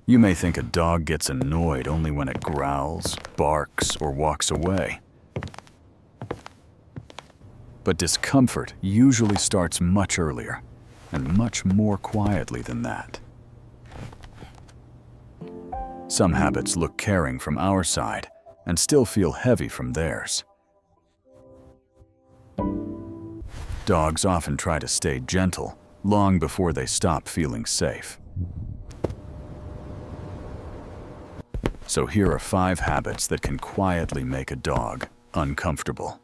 You may think a dog gets annoyed only when it growls, barks, or walks away. But discomfort usually starts much earlier and much more quietly than that. Some habits look caring from our side and still feel heavy from theirs. Dogs often try to stay gentle long before they stop feeling safe. So here are 5 habits that can quietly make a dog uncomfortable.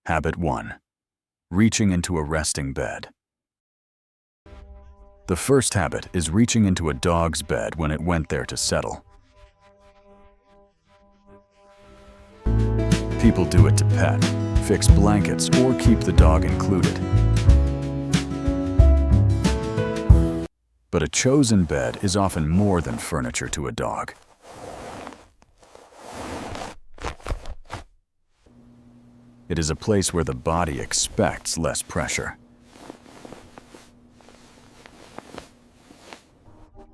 Habit 1. Reaching into a resting bed. The first habit is reaching into a dog's bed when it went there to settle. People do it to pet, fix blankets, or keep the dog included. But a chosen bed is often more than furniture to a dog. It is a place where the body expects less pressure.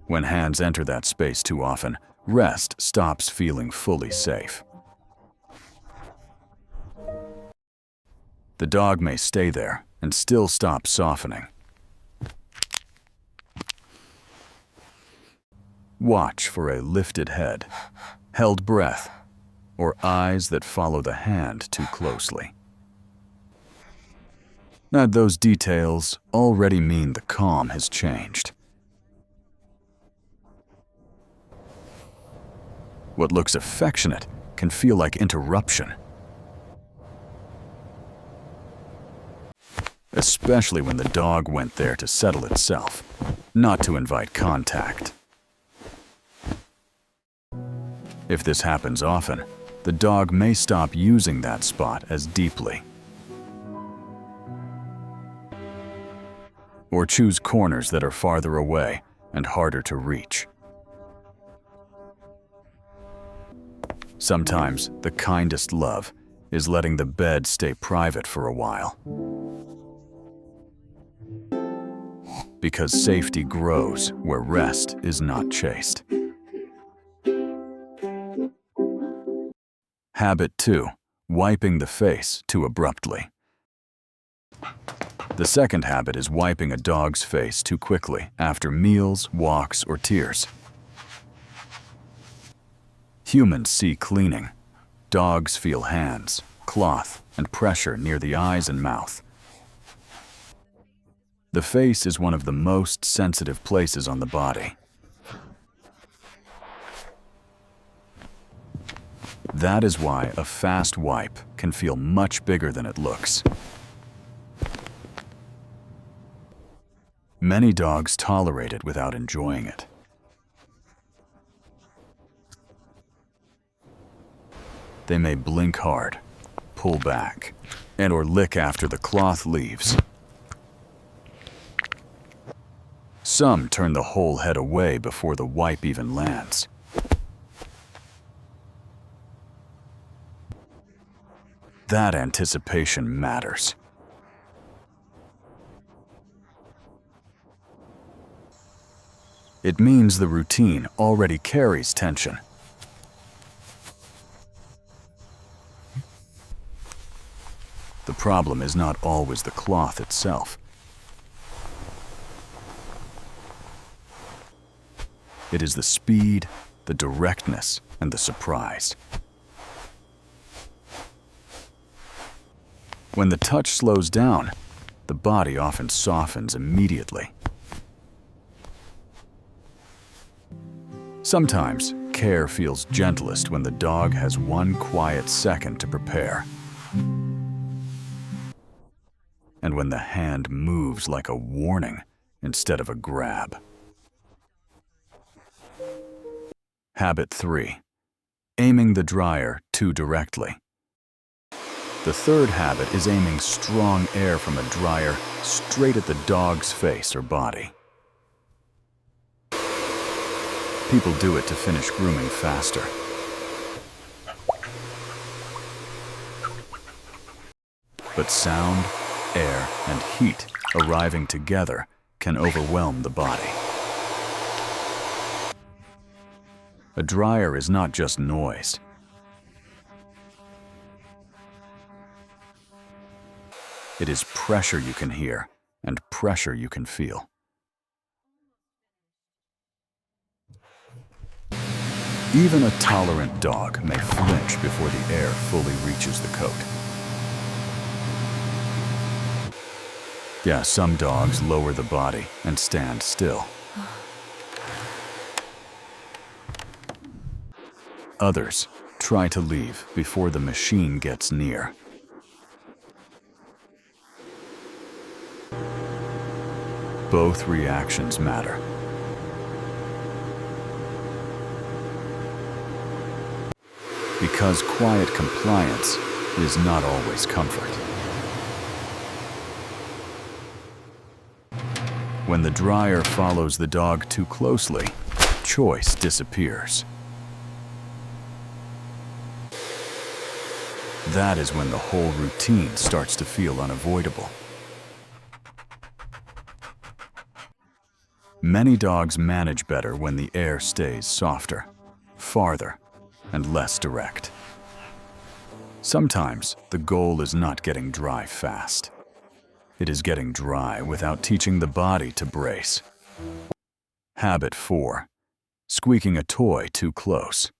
When hands enter that space too often, rest stops feeling fully safe. The dog may stay there and still stop softening. Watch for a lifted head, held breath, or eyes that follow the hand too closely. Now, those details already mean the calm has changed. What looks affectionate can feel like interruption, especially when the dog went there to settle itself, not to invite contact. If this happens often, the dog may stop using that spot as deeply, or choose corners that are farther away and harder to reach. Sometimes the kindest love is letting the bed stay private for a while, because safety grows where rest is not chased. Habit 2. Wiping the face too abruptly. The second habit is wiping a dog's face too quickly after meals, walks, or tears. Humans see cleaning. Dogs feel hands, cloth, and pressure near the eyes and mouth. The face is one of the most sensitive places on the body. That is why a fast wipe can feel much bigger than it looks. Many dogs tolerate it without enjoying it. They may blink hard, pull back, and/or lick after the cloth leaves. Some turn the whole head away before the wipe even lands. That anticipation matters. It means the routine already carries tension. The problem is not always the cloth itself. It is the speed, the directness, and the surprise. When the touch slows down, the body often softens immediately. Sometimes, care feels gentlest when the dog has one quiet second to prepare, and when the hand moves like a warning instead of a grab. Habit 3. Aiming the dryer too directly. The third habit is aiming strong air from a dryer straight at the dog's face or body. People do it to finish grooming faster. But sound, air, and heat arriving together can overwhelm the body. A dryer is not just noise. It is pressure you can hear and pressure you can feel. Even a tolerant dog may flinch before the air fully reaches the coat. Yeah, some dogs lower the body and stand still. Others try to leave before the machine gets near. Both reactions matter. Because quiet compliance is not always comfort. When the dryer follows the dog too closely, choice disappears. That is when the whole routine starts to feel unavoidable. Many dogs manage better when the air stays softer, farther, and less direct. Sometimes the goal is not getting dry fast. It is getting dry without teaching the body to brace. Habit 4. Squeaking a toy too close.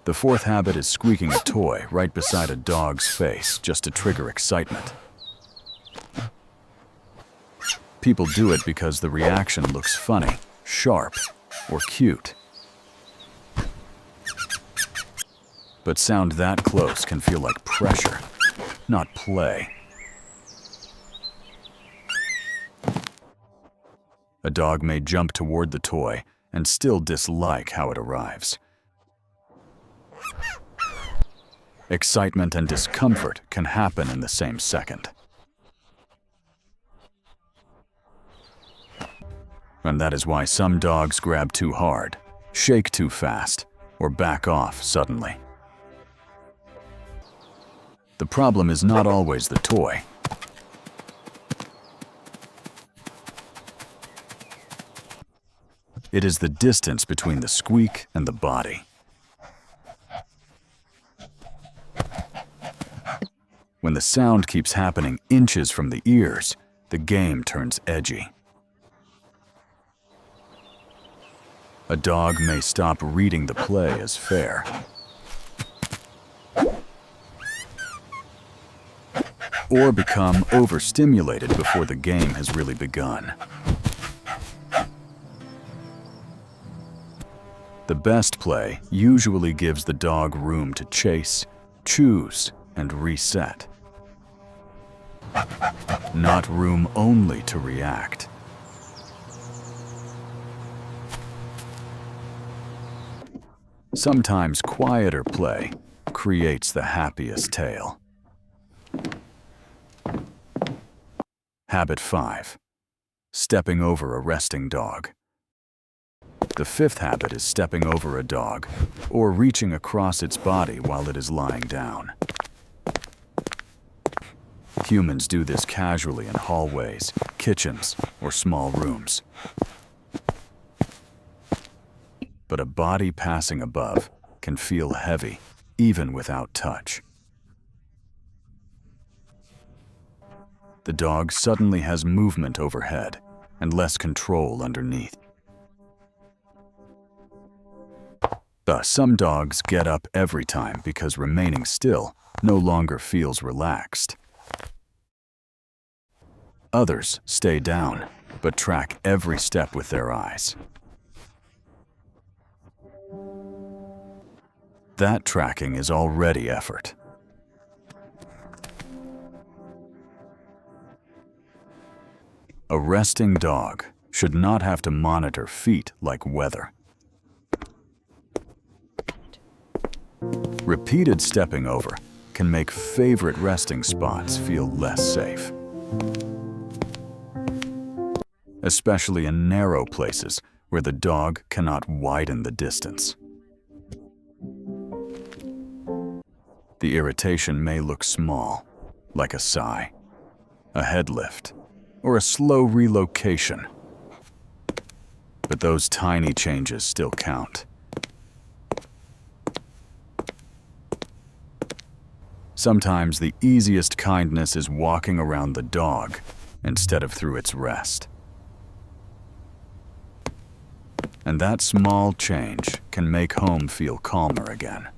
The fourth habit is squeaking a toy right beside a dog's face just to trigger excitement. People do it because the reaction looks funny, sharp, or cute. But sound that close can feel like pressure, not play. A dog may jump toward the toy and still dislike how it arrives. Excitement and discomfort can happen in the same second. And that is why some dogs grab too hard, shake too fast, or back off suddenly. The problem is not always the toy. It is the distance between the squeak and the body. When the sound keeps happening inches from the ears, the game turns edgy. A dog may stop reading the play as fair. Or become overstimulated before the game has really begun. The best play usually gives the dog room to chase, choose, and reset. Not room only to react. Sometimes quieter play creates the happiest tale. Habit 5. Stepping over a resting dog. The fifth habit is stepping over a dog or reaching across its body while it is lying down. Humans do this casually in hallways, kitchens, or small rooms. But a body passing above can feel heavy, even without touch. The dog suddenly has movement overhead and less control underneath. Thus, some dogs get up every time because remaining still no longer feels relaxed. Others stay down, but track every step with their eyes. That tracking is already effort. A resting dog should not have to monitor feet like weather. Repeated stepping over can make favorite resting spots feel less safe. Especially in narrow places where the dog cannot widen the distance. The irritation may look small, like a sigh, a head lift, or a slow relocation. But those tiny changes still count. Sometimes the easiest kindness is walking around the dog instead of through its rest. And that small change can make home feel calmer again.